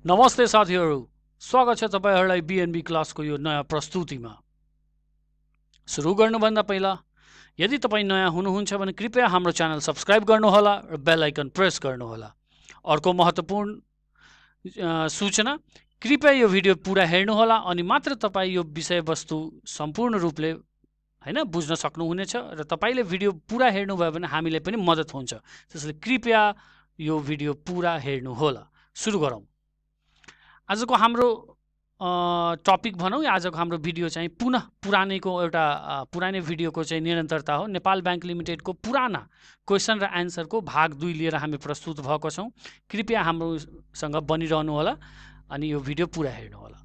नमस्ते साथीहरू, स्वागत छ तपाईहरुलाई बीएनबी क्लासको यो नयाँ प्रस्तुतिमा। सुरु गर्नुभन्दा पहिला यदि तपाई नयाँ हुनुहुन्छ भने कृपया हाम्रो च्यानल सब्स्क्राइब गर्नुहोला र बेल आइकन प्रेस गर्नुहोला। अर्को महत्त्वपूर्ण सूचना, कृपया यो भिडियो पुरा हेर्नुहोला अनि मात्र तपाई यो विषयवस्तु सम्पूर्ण रूपले बुझ्न सक्नुहुनेछ र तपाईले भिडियो पुरा हेर्नुभयो भने हामीलाई पनि मद्दत हुन्छ। त्यसैले कृपया यो भिडियो पुरा हेर्नुहोला। सुरु गरौँ। आजको हाम्रो टपिक भनौँ या आजको हाम्रो भिडियो चाहिँ पुनः पुरानैको एउटा पुरानै भिडियोको चाहिँ निरन्तरता हो। नेपाल बैंक लिमिटेडको पुराना क्वेसन र एन्सरको भाग 2 लिएर हामी प्रस्तुत भएको छौँ। कृपया हाम्रोसँग बनिरहनु होला अनि यो भिडियो पुरा हेर्नु होला।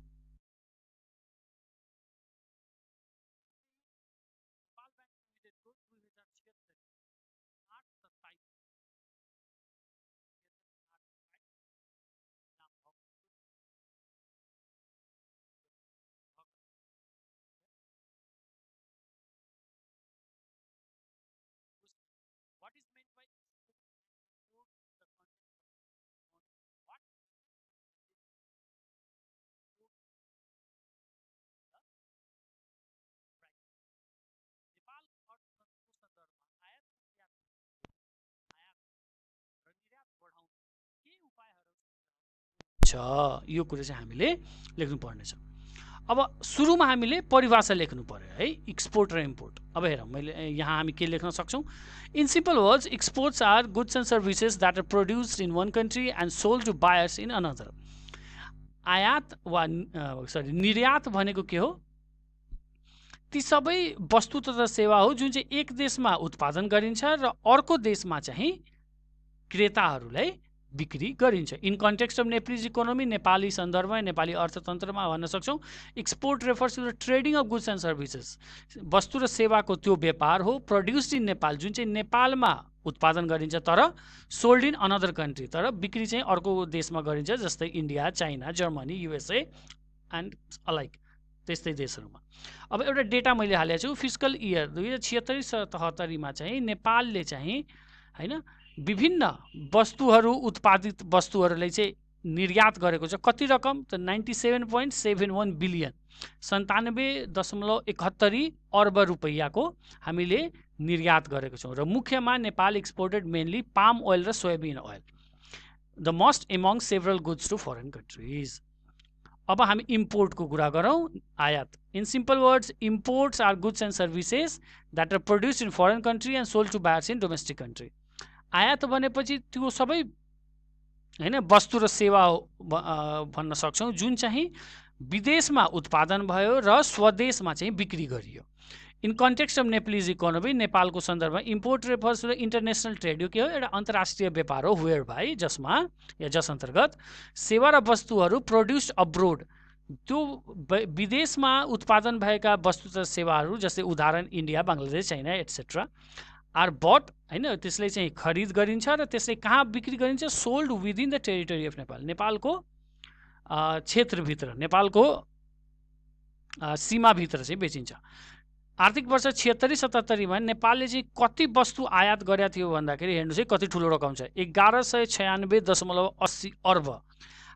What is meant by export the context of what Nepal अर्थतन्त्रको सन्दर्भमा आयात र निर्यात बढाउन के उपायहरू छ, यो कुरा चाहिँ हामीले लेख्नु पर्नेछ। अब सुरुमा हामीले परिभाषा लेख्नु पर्यो है, एक्सपोर्ट र इम्पोर्ट। अब हेरौँ, मैले यहाँ हामी के लेख्न सक्छौँ। In simple words, exports are goods and services that are produced in one country and sold to buyers in another. आयात वा निर्यात भनेको के हो? ती सबै वस्तु तथा सेवा हो जुन चाहिँ एक देशमा उत्पादन गरिन्छ र अर्को देशमा चाहिँ क्रेताहरूलाई बिक्री गरिन्छ। In context of Nepalese economy, Nepali सन्दर्भमा नेपाली अर्थतन्त्रमा भन्न सक्छौँ export refers to the trading of goods and services. वस्तु र सेवाको त्यो व्यापार हो प्रोड्युस्ड इन नेपाल, जुन चाहिँ नेपालमा उत्पादन गरिन्छ तर सोल्ड इन अनदर कन्ट्री, तर बिक्री चाहिँ अर्को देशमा गरिन्छ, जस्तै India, China, Germany, USA and alike त्यस्तै देशहरूमा। अब एउटा डेटा मैले हालेको छु। फिस्कल इयर 2076-77मा चाहिँ नेपालले चाहिँ विभिन्न वस्तुहरू, उत्पादित वस्तुहरूलाई चाहिँ निर्यात गरेको छ। कति रकम त 97.71 बिलियन, 97.71 अर्ब रुपैयाँको हामीले निर्यात गरेको छौँ। र मुख्यमा Nepal exported mainly palm oil र soybean oil, the most among several goods to foreign countries. अब हामी इम्पोर्टको कुरा गरौँ। आयात, in simple words, imports are goods and services that are produced in foreign country and sold to buyers in domestic country. आयात भनेपछि त्यो सबै वस्तु र सेवा भन्न सक्छौँ जुन चाहिँ विदेशमा उत्पादन भयो र स्वदेशमा चाहिँ बिक्री गरियो। In context of Nepalese economy, नेपालको सन्दर्भमा import refers to international trade. यो के हो? एउटा अन्तर्राष्ट्रिय व्यापार हो, वेयर भाइ, जसमा या जस अन्तर्गत सेवा र वस्तुहरू प्रोड्युस्ड अब्रोड, त्यो विदेशमा उत्पादन भएका वस्तु तथा सेवाहरू, जस्तै उदाहरण इन्डिया, बङ्गलादेश, चाइना एट्सेट्रा, आर बट त्यसले चाहिँ खरिद गरिन्छ र त्यसले कहाँ बिक्री गरिन्छ? Sold within the territory of Nepal, नेपालको क्षेत्रभित्र, नेपालको सीमाभित्र चाहिँ बेचिन्छ। आर्थिक वर्ष 76-77मा नेपालले चाहिँ कति वस्तु आयात गरेको थियो भन्दाखेरि हेर्नुहोस् है, कति ठुलो रकम छ। 1196.80 अर्ब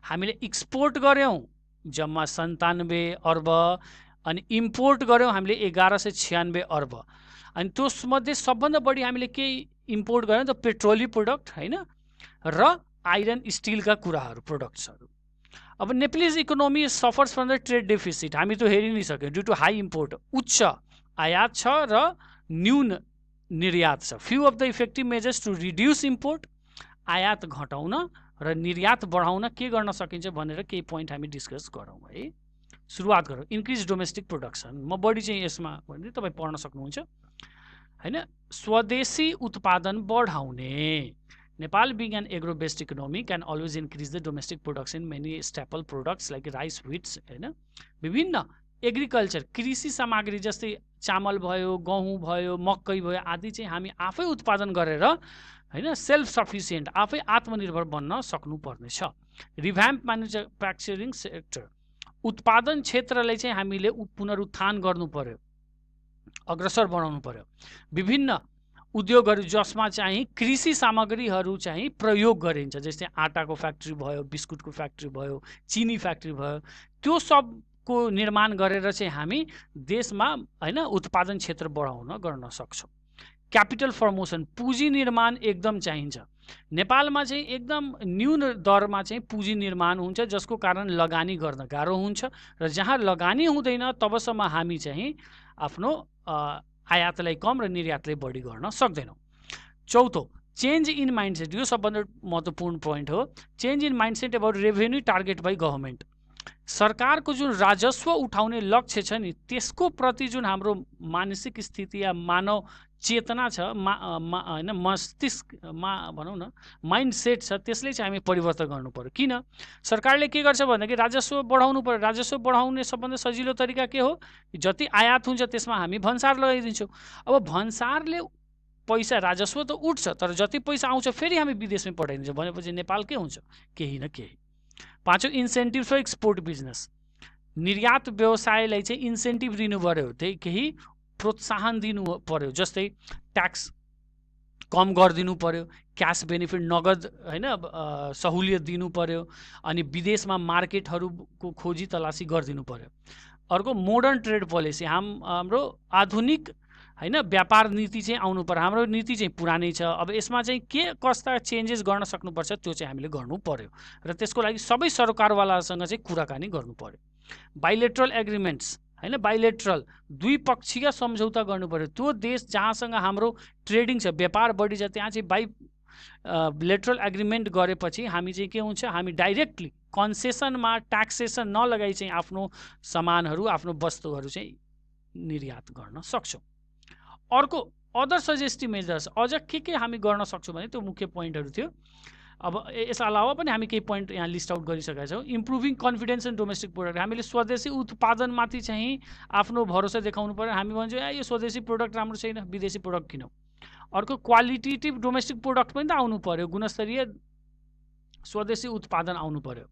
हामीले एक्सपोर्ट गऱ्यौँ, जम्मा 97 अर्ब, अनि इम्पोर्ट गऱ्यौँ हामीले 1196 अर्ब। अनि त्यसमध्ये सबभन्दा बढी हामीले के इम्पोर्ट गऱ्यौँ त? पेट्रोलियम प्रोडक्ट र आइरन स्टिलका कुराहरू, प्रोडक्ट्सहरू। अब Nepalese economy suffers from the trade deficit, हामी त हेरि नै सक्यौँ। ड्यु टु हाई इम्पोर्ट, उच्च आयात छ र न्यून निर्यात छ। Few of the effective measures to reduce import, आयात घटाउन र निर्यात बढाउन के गर्न सकिन्छ भनेर केही पोइन्ट हामी डिस्कस गरौँ है। सुरुवात गरौँ। इन्क्रिज डोमेस्टिक प्रोडक्सन, म बढी चाहिँ यसमा भने तपाईँ पढ्न सक्नुहुन्छ हैन। स्वदेशी उत्पादन बढाउने, Nepal being an agro-based economy can always increase the domestic production many staple products like rice, wheats हैन। विभिन्न एग्रिकल्चर, कृषि सामग्री जस्तै चामल भयो, गहुँ भयो, मकै भयो आदि चाहिँ हामी आफै उत्पादन गरेर सेल्फ सफिसियन्ट, आफै आत्मनिर्भर बन्न सक्नुपर्ने छ। रिभ्याम्प म्यानुफ्याक्चरिङ सेक्टर, उत्पादन क्षेत्रलाई चाहिँ हामीले पुनरुत्थान गर्नु पर्यो, अग्रसर बनाउनु पर्यो। विभिन्न उद्योगहरू जसमा चाहिँ कृषि सामग्रीहरू चाहिँ प्रयोग गरिन्छ, जस्तै आटाको फ्याक्ट्री भयो, बिस्कुटको फ्याक्ट्री भयो, चिनी फ्याक्ट्री भयो, त्यो सबको निर्माण गरेर चाहिँ हामी देशमा हैन उत्पादन क्षेत्र बढाउन गर्न सक्छौँ। क्यापिटल फर्मेसन, पुँजी निर्माण एकदम चाहिन्छ। नेपालमा चाहिँ एकदम न्यून दरमा चाहिँ पुँजी निर्माण हुन्छ, जसको कारण लगानी गर्न गाह्रो हुन्छ र जहाँ लगानी हुँदैन तबसम्म हामी चाहिँ आफ्नो आयातलाई कम र निर्यातलाई बढी गर्न सक्दैनौँ। चौथो, चेन्ज इन माइन्डसेट, यो सबभन्दा महत्त्वपूर्ण पोइन्ट हो। Change in mindset about revenue target by government. सरकारको जुन राजस्व उठाउने लक्ष्य छ नि, त्यसको प्रति जुन हाम्रो मानसिक स्थिति या मानव चेतना छ, हैन मस्तिष्कमा भनौँ न माइन्डसेट छ, त्यसले चाहिँ हामी परिवर्तन गर्नु पर्यो। किन? सरकारले के गर्छ भन्दाखेरि राजस्व बढाउनु पर्यो। राजस्व बढाउने सबभन्दा सजिलो तरिका के हो? जति आयात हुन्छ त्यसमा हामी भन्सार लगाइदिन्छौँ। अब भन्सारले पैसा, राजस्व त उठ्छ, तर जति पैसा आउँछ फेरि हामी विदेशमै पठाइदिन्छौँ भनेपछि नेपाल के हुन्छ? केही न केही। पाँचौँ, इन्सेन्टिभ फर एक्सपोर्ट बिजनेस। निर्यात व्यवसायलाई चाहिँ इन्सेन्टिभ दिनु पर्यो, त्यही केही प्रोत्साहन दिनु पर्यो, जस्तै ट्याक्स कम गरिदिनु पर्यो, क्यास बेनिफिट नगद हैन सहुलियत दिनु पर्यो, अनि विदेशमा मार्केटहरूको खोजी तलासी गरिदिनु पर्यो। अर्को, मोडर्न ट्रेड पोलिसी, हाम्रो आधुनिक हैन व्यापार नीति चाहिँ आउनु पर्यो। हाम्रो नीति चाहिँ पुरानै छ, अब यसमा चाहिँ के कस्ता चेन्जेस गर्न सक्नुपर्छ त्यो चाहिँ हामीले गर्नु पर्यो र त्यसको लागि सबै सरकारवालासँग चाहिँ कुराकानी गर्नु पर्यो। बाइलेटरल एग्रिमेन्ट्स हैन, बाइलेटरल द्विपक्षीय सम्झौता गर्नु पर्यो। त्यो देश जहाँसँग हाम्रो ट्रेडिङ छ, व्यापार बढी छ, त्यहाँ चाहिँ लेटरल एग्रिमेन्ट गरेपछि हामी चाहिँ के हुन्छ, हामी डाइरेक्टली कन्सेसनमा ट्याक्सेसन नलगाई चाहिँ आफ्नो सामानहरू, आफ्नो वस्तुहरू चाहिँ निर्यात गर्न सक्छौँ। अर्को, अदर सजेस्टिभ मेजर्स, अझ के हामी गर्न सक्छौँ भने त्यो मुख्य पोइन्टहरू थियो। अब यस अलावा पनि हामी केही पोइन्ट यहाँ लिस्ट आउट गरिसकेका छौँ। Improving confidence in domestic product, हामीले स्वदेशी उत्पादनमाथि चाहिँ आफ्नो भरोसा देखाउनु पर्यो। हामी भन्छौँ यो स्वदेशी प्रोडक्ट राम्रो छैन, विदेशी प्रोडक्ट किनौँ। अर्को, क्वालिटेटिभ डोमेस्टिक प्रोडक्ट पनि त आउनु पर्यो, गुणस्तरीय स्वदेशी उत्पादन आउनु पर्यो।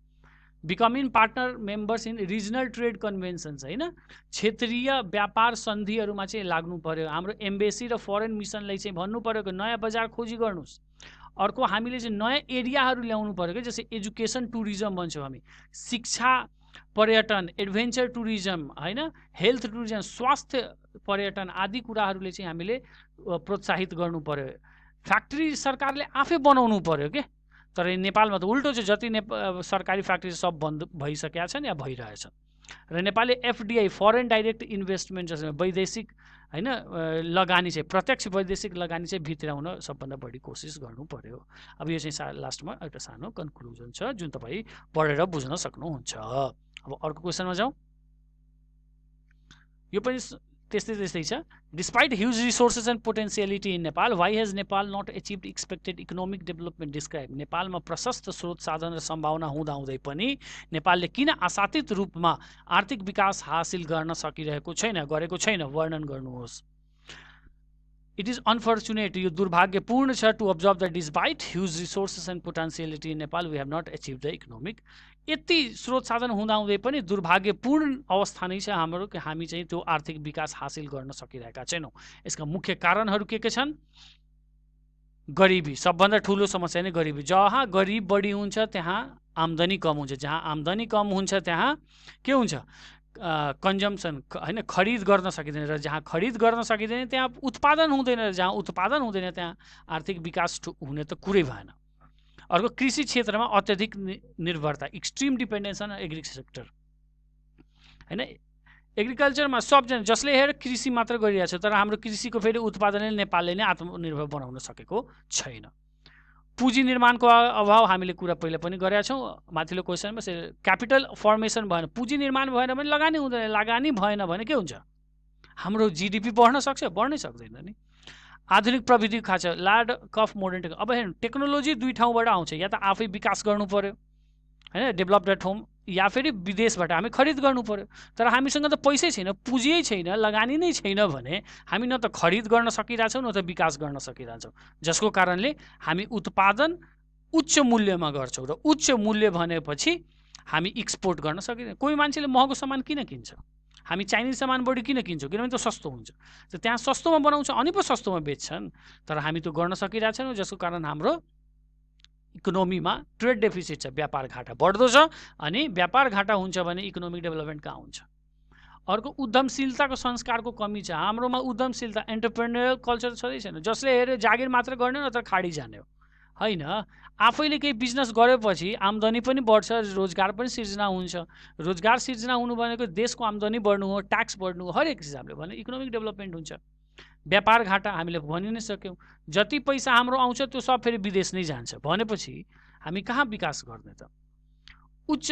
Becoming partner members in regional trade conventions, हैन क्षेत्रीय व्यापार सन्धिहरूमा चाहिँ लाग्नु पर्यो। हाम्रो एम्बेसी र फरेन मिसनलाई चाहिँ भन्नु पर्यो कि नयाँ बजार खोजी गर्नुहोस्। अर्को, हामीले चाहिँ नयाँ एरियाहरू ल्याउनु पर्यो कि जस्तै एजुकेसन टुरिज्म भन्छौँ हामी, शिक्षा पर्यटन, एडभेन्चर टुरिज्म, हैन हेल्थ टुरिज्म, स्वास्थ्य पर्यटन आदि कुराहरूले चाहिँ हामीले प्रोत्साहित गर्नु पर्यो। फ्याक्ट्री सरकारले आफै बनाउनु पर्यो के, तर नेपालमा त उल्टो छ, जति सरकारी फ्याक्ट्री सब बन्द भइसकेका छन् या भइरहेछन्। र नेपालले एफडिआई, फरेन डाइरेक्ट इन्भेस्टमेन्ट जसमा वैदेशिक हैन लगानी चाहिँ, प्रत्यक्ष वैदेशिक लगानी चाहिँ भित्राउन सबभन्दा बढी कोसिस गर्नु पर्यो। अब यो चाहिँ लास्टमा एउटा सानो कन्क्लुजन छ जुन तपाईँ पढेर बुझ्न सक्नुहुन्छ। अब अर्को क्वेसनमा जाउँ। यो पनि त्यस्तै छ। Despite huge resources and potentiality in Nepal, why has Nepal not achieved expected economic development describe. नेपालमा प्रशस्त स्रोत साधन र सम्भावना हुँदाहुँदै पनि नेपालले किन आशातीत रूपमा आर्थिक विकास हासिल गर्न सकिरहेको छैन, गरेको छैन, वर्णन गर्नुहोस्। इट इज अनफर्चुनेट, यो दुर्भाग्यपूर्ण छ, to observe the despite huge resources and potentiality in Nepal we have not achieve the economic. यति स्रोत साधन हुँदाहुँदै पनि दुर्भाग्यपूर्ण अवस्था नै छ हाम्रो कि हामी चाहिँ त्यो आर्थिक विकास हासिल गर्न सकिरहेका छैनौँ। यसका मुख्य कारणहरू के छन्? गरिबी, सबभन्दा ठुलो समस्या नै गरिबी। जहाँ गरिब बढी हुन्छ त्यहाँ आम्दानी कम हुन्छ, जहाँ आम्दानी कम हुन्छ त्यहाँ के हुन्छ? कन्जम्सन, हैन खरिद गर्न सकिँदैन, र जहाँ खरिद गर्न सकिँदैन त्यहाँ उत्पादन हुँदैन, र जहाँ उत्पादन हुँदैन त्यहाँ आर्थिक विकास हुने त कुरै भएन। अर्को, कृषि क्षेत्रमा अत्यधिक निर्भरता, एक्सट्रिम डिपेन्डेन्स अन एग्रिकल्चर, हैन एग्रिकल्चरमा सबजना जसले हेर कृषि मात्र गरिरहेछ, तर हाम्रो कृषिको फेरि उत्पादनले नेपालले नै आत्मनिर्भर बनाउन सकेको छैन। पुँजी निर्माणको अभाव, हामीले कुरा पहिला पनि गरेका छौँ माथिल्लो क्वेसनमा। क्यापिटल फर्मेसन भएन, पुँजी निर्माण भएन भने लगानी हुँदैन, लगानी भएन भने के हुन्छ? हाम्रो जिडिपी बढ्न सक्छ? बढ्नै सक्दैन नि। आधुनिक प्रविधि खान्छ, ल्याड कफ मोडर्न टेक्नोलोजी। अब हेर्नु, टेक्नोलोजी दुई ठाउँबाट आउँछ, या त आफै विकास गर्नु पर्यो हैन डेभलप्ड एट होम, या फेरि विदेशबाट हामी खरिद गर्नु पर्यो। तर हामीसँग त पैसै छैन, पुँजी छैन, लगानी नै छैन भने हामी न त खरिद गर्न सकिरहेछौँ न त विकास गर्न सकिरहेछौँ, जसको कारणले हामी उत्पादन उच्च मूल्यमा गर्छौँ, र उच्च मूल्य भनेपछि हामी एक्सपोर्ट गर्न सकिँदैन। कोही मान्छेले महँगो सामान किन किन्छ? हामी चाइनिज सामान बढी किन किन्छौँ? किनभने त्यो सस्तो हुन्छ। त त्यहाँ सस्तोमा बनाउँछ अनि पो सस्तोमा बेच्छन्, तर हामी त्यो गर्न सकिरहेको छैनौँ, जसको कारण हाम्रो इकोनोमीमा ट्रेड डेफिसिट छ, व्यापार घाटा बढ्दो छ। अनि व्यापार घाटा हुन्छ भने इकोनोमिक डेभलपमेन्ट कहाँ हुन्छ? अर्को उद्यमशीलताको संस्कारको कमी छ हाम्रोमा। उद्यमशीलता एन्टरप्रेन्योरल कल्चर छँदै छैन। जसले हेऱ्यो जागिर मात्र गर्ने हो, नत्र खाडी जाने हो, होइन। आफैले केही बिजनेस गरेपछि आम्दानी पनि बढ्छ, रोजगार पनि सिर्जना हुन्छ। रोजगार सिर्जना हुनु भनेको देशको आम्दानी बढ्नु हो, ट्याक्स बढ्नु हो, हरेक हिसाबले भने इकोनोमिक डेभलपमेन्ट हुन्छ। व्यापार घाटा हामीले भनि नै सक्यौँ। जति पैसा हाम्रो आउँछ त्यो सब फेरि विदेश नै जान्छ भनेपछि हामी कहाँ विकास गर्ने त? उच्च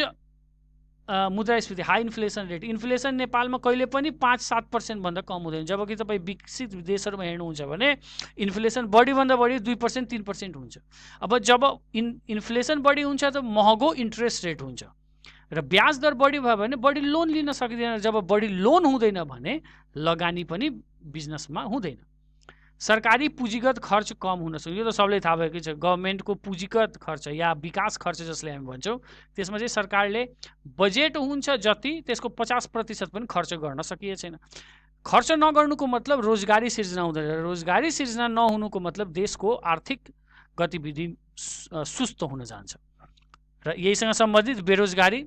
मुद्रास्फीति, हाई इन्फ्लेसन रेट। इन्फ्लेसन नेपालमा कहिले पनि 5-7% भन्दा कम हुँदैन, जबकि तपाईँ विकसित देशहरूमा हेर्नुहुन्छ भने इन्फ्लेसन बढीभन्दा बढी 2% 3% हुन्छ। अब जब इन्फ्लेसन बढी हुन्छ त महँगो इन्ट्रेस्ट रेट हुन्छ र ब्याज दर बढी भयो भने बढी लोन लिन सकिँदैन। जब बढी लोन हुँदैन भने लगानी पनि बिजनेसमा हुँदैन। सरकारी पुँजीगत खर्च कम हुन सक्छ, यो त सबैलाई थाहा भएकै छ। गभर्मेन्टको पुँजीगत खर्च या विकास खर्च जसले हामी भन्छौँ, त्यसमा चाहिँ सरकारले बजेट हुन्छ जति त्यसको 50% पनि खर्च गर्न सकिएको छैन। खर्च नगर्नुको मतलब रोजगारी सिर्जना हुँदैन। रोजगारी सिर्जना नहुनुको मतलब देशको आर्थिक गतिविधि सुस्त हुन जान्छ। र यहीसँग सम्बन्धित बेरोजगारी,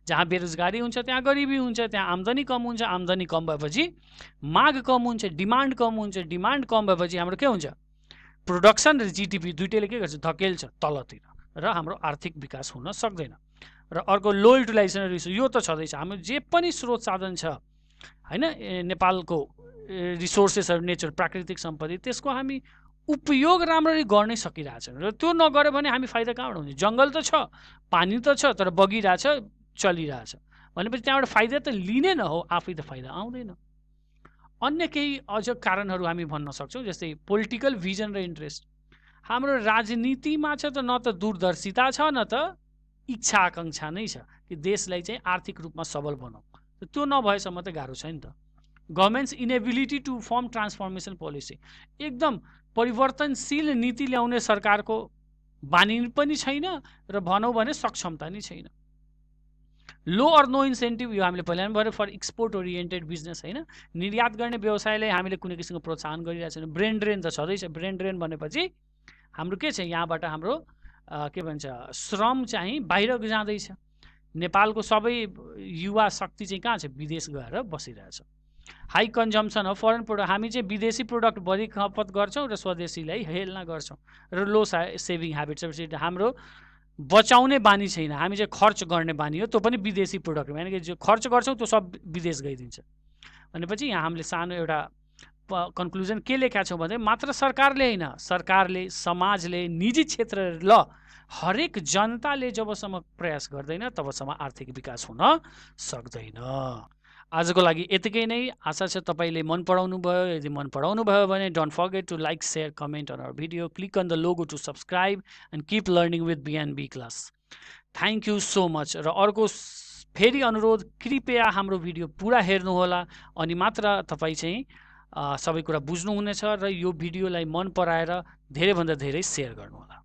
जहाँ बेरोजगारी हुन्छ त्यहाँ गरिबी हुन्छ, त्यहाँ आम्दानी कम हुन्छ। आम्दानी कम भएपछि माग कम हुन्छ, डिमान्ड कम हुन्छ। डिमान्ड कम भएपछि हाम्रो के हुन्छ? प्रोडक्सन र जिडिपी दुइटैले के गर्छ? धकेल्छ तलतिर, र हाम्रो आर्थिक विकास हुन सक्दैन। र अर्को लो युटिलाइजेसन रिसोर्स, यो त छँदैछ। हाम्रो जे पनि स्रोत साधन छ, होइन, नेपालको रिसोर्सेसहरू, नेचर, प्राकृतिक सम्पत्ति, त्यसको हामी उपयोग राम्ररी गर्नै सकिरहेछौँ। र त्यो नगऱ्यो भने हामी फाइदा कहाँबाट हुन्छ? जङ्गल त छ, पानी त छ, तर बगिरहेछ, चलिरहेछ भनेपछि त्यहाँबाट फाइदा त लिने न हो, आफै त फाइदा आउँदैन। अन्य केही अझ कारणहरू हामी भन्न सक्छौँ, जस्तै पोलिटिकल भिजन र इन्ट्रेस्ट। हाम्रो राजनीतिमा छ त न त दूरदर्शिता छ, न त इच्छा आकाङ्क्षा नै छ कि देशलाई चाहिँ आर्थिक रूपमा सबल बनाऊ। त्यो नभएसम्म त गाह्रो छ नि त। Government's inability to form transformation policy, एकदम परिवर्तनशील नीति ल्याउने सरकारको बानी पनि छैन र भनौँ भने सक्षमता नै छैन। लो अर नो इन्सेन्टिभ, यो हामीले पहिला पनि भन्यो, फर एक्सपोर्ट ओरिएन्टेड बिजनेस, होइन। निर्यात गर्ने व्यवसायलाई हामीले कुनै किसिमको प्रोत्साहन गरिरहेको छैन। ब्रेन ड्रेन त छँदैछ। ब्रेन ड्रेन भनेपछि हाम्रो के छ? यहाँबाट हाम्रो के भन्छ, श्रम चाहिँ बाहिर जाँदैछ। नेपालको सबै युवा शक्ति चाहिँ कहाँ छ? विदेश गएर बसिरहेछ। High consumption of foreign product, हामी चाहिँ विदेशी प्रोडक्ट बढी खपत गर्छौँ र स्वदेशीलाई हेल्ना गर्छौँ। र लो सेभिङ ह्याबिट्स, हाम्रो बचाउने बानी छैन, हामी चाहिँ खर्च गर्ने बानी हो, त्यो पनि विदेशी प्रोडक्ट। यानि कि जो खर्च गर्छौँ त्यो सब विदेश गइदिन्छ भनेपछि यहाँ हामीले सानो एउटा कन्क्लुजन के लेखेका छौँ भने मात्र सरकारले होइन, सरकारले, समाजले, निजी क्षेत्र, ल हरेक जनताले जबसम्म प्रयास गर्दैन तबसम्म आर्थिक विकास हुन सक्दैन। आजको लागि यतिकै नै। आशा छ तपाईँले मन पराउनु भयो। यदि मन पराउनु भयो भने don't forget to like, share, comment on our video, click on the logo to subscribe and keep learning with BNB class. Thank you so much. र अर्को फेरि अनुरोध, कृपया हाम्रो भिडियो पुरा हेर्नुहोला, अनि मात्र तपाईँ चाहिँ सबै कुरा बुझ्नुहुनेछ। र यो भिडियोलाई मन पराएर धेरैभन्दा धेरै शेयर गर्नुहोला।